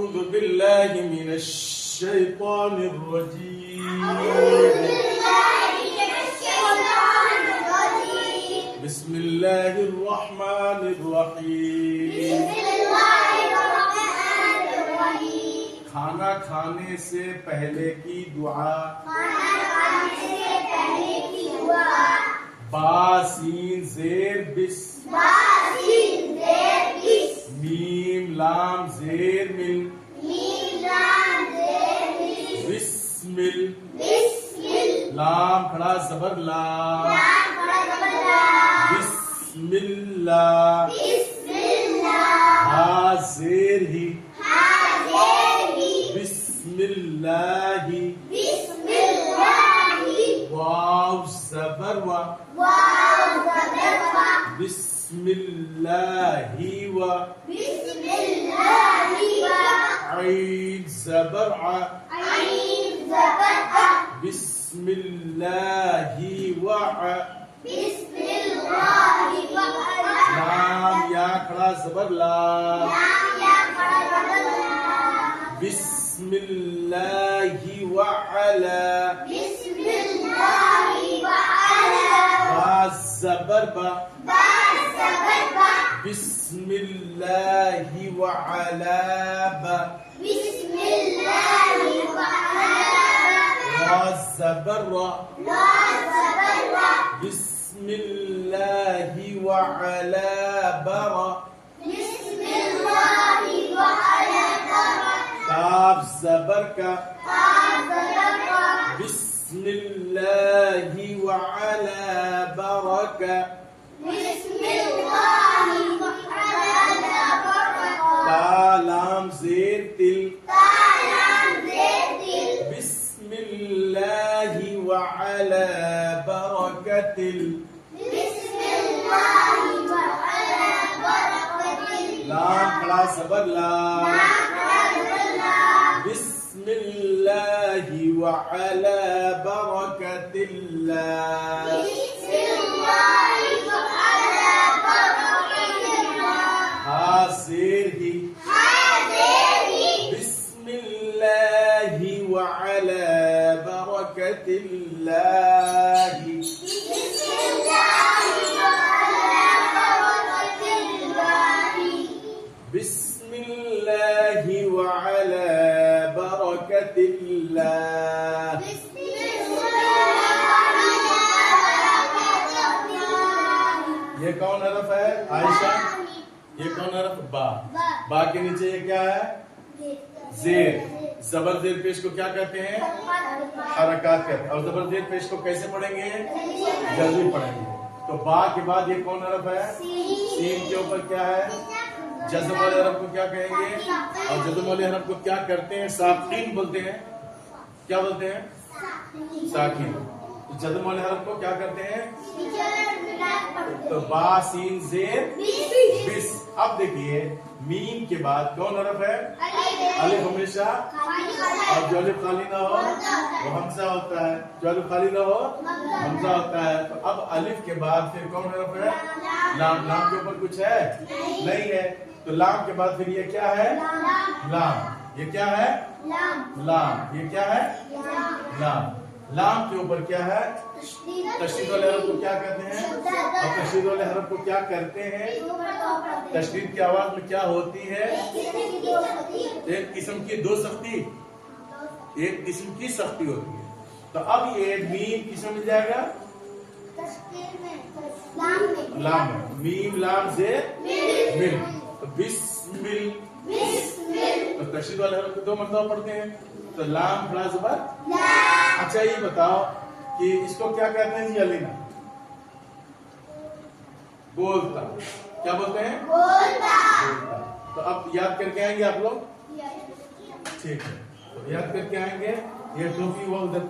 أعوذ بالله من الشيطان الرجيم. بسم الله الرحمن الرحيم. کھانا کھانے سے پہلے کی دعا. با سین زیر بس. میم لام زیر مل. بسمل. لام کھڑا زبر لا. بسم اللہ. ہا زیر ہی. بسم اللہ. واو زبر وا. بسم اللہ و. عین زبر ع. بسم اللہ وع. لام یا کھڑا زبر لا. بسم اللہ وعلا. با زبر با. بسم اللہ وعلا با. را زبر را. بسم اللہ وعلا برا. کاف زبر کا. بسم اللہ وعلا برکا. تا لام زیر تل. بسم اللہ وعلا برکتل. لام کھڑا زبر لا. بسم اللہ وعلا برکت اللہ. ہا زیر ہی. بسم اللہ وعلا برکت اللہ. بسم اللہ وعلا برکت اللہ. یہ کون حرف ہے عائشہ؟ یہ کون حرف؟ با. با کے نیچے یہ کیا ہے؟ زیر. زبر زیر پیش کو کیا کہتے ہیں؟ حرکات کہتے ہیں. اور زبر زیر پیش کو کیسے پڑھیں گے؟ جلدی پڑھیں گے. تو با کے بعد یہ کون حرف ہے؟ سین کے اوپر کیا ہے؟ جزم والے حرف کو کیا کہیں گے؟ اور جزم والے حرف کو کیا کرتے ہیں؟ ساکن بولتے ہیں. کیا بولتے ہیں؟ ساکن. تو جزم والے حرف کو کیا کرتے ہیں؟ تو با سین زیر بس. اب دیکھیے میم کے بعد کون حرف ہے؟ الف ہمیشہ. اور جو الف خالی نہ ہو وہ حمزہ ہوتا ہے. جو الف خالی نہ ہو حمزہ ہوتا ہے. تو اب الف کے بعد پھر کون حرف ہے؟ لام. لام کے اوپر کچھ ہے؟ نہیں ہے. تو لام کے بعد پھر یہ کیا ہے؟ لام. یہ کیا ہے؟ لام. یہ کیا ہے؟ لام. لام کے اوپر کیا ہے؟ تشدید والے حرف کو کیا کہتے ہیں؟ اور تشدید والے حرف کو کیا کرتے ہیں؟ تشدید کی آواز میں کیا ہوتی ہے؟ ایک قسم کی دو سختی. ایک قسم کی سختی ہوتی ہے. تو اب یہ میم کس میں مل جائے گا؟ لام میں. میم لام زیر مل. تو بسمل. تو تشدید والے حرف کو دو مرتبہ پڑھتے ہیں. تو لام کھڑا زبر. اچھا یہ بتاؤ کہ اس کو کیا کہتے ہیں جی؟ علینا. بولتا. کیا بولتے ہیں؟ بولتا. تو اب یاد کر کے آئیں گے آپ لوگ؟ ٹھیک ہے. یاد کر کے آئیں گے. یہ ٹوپی وہ ادھر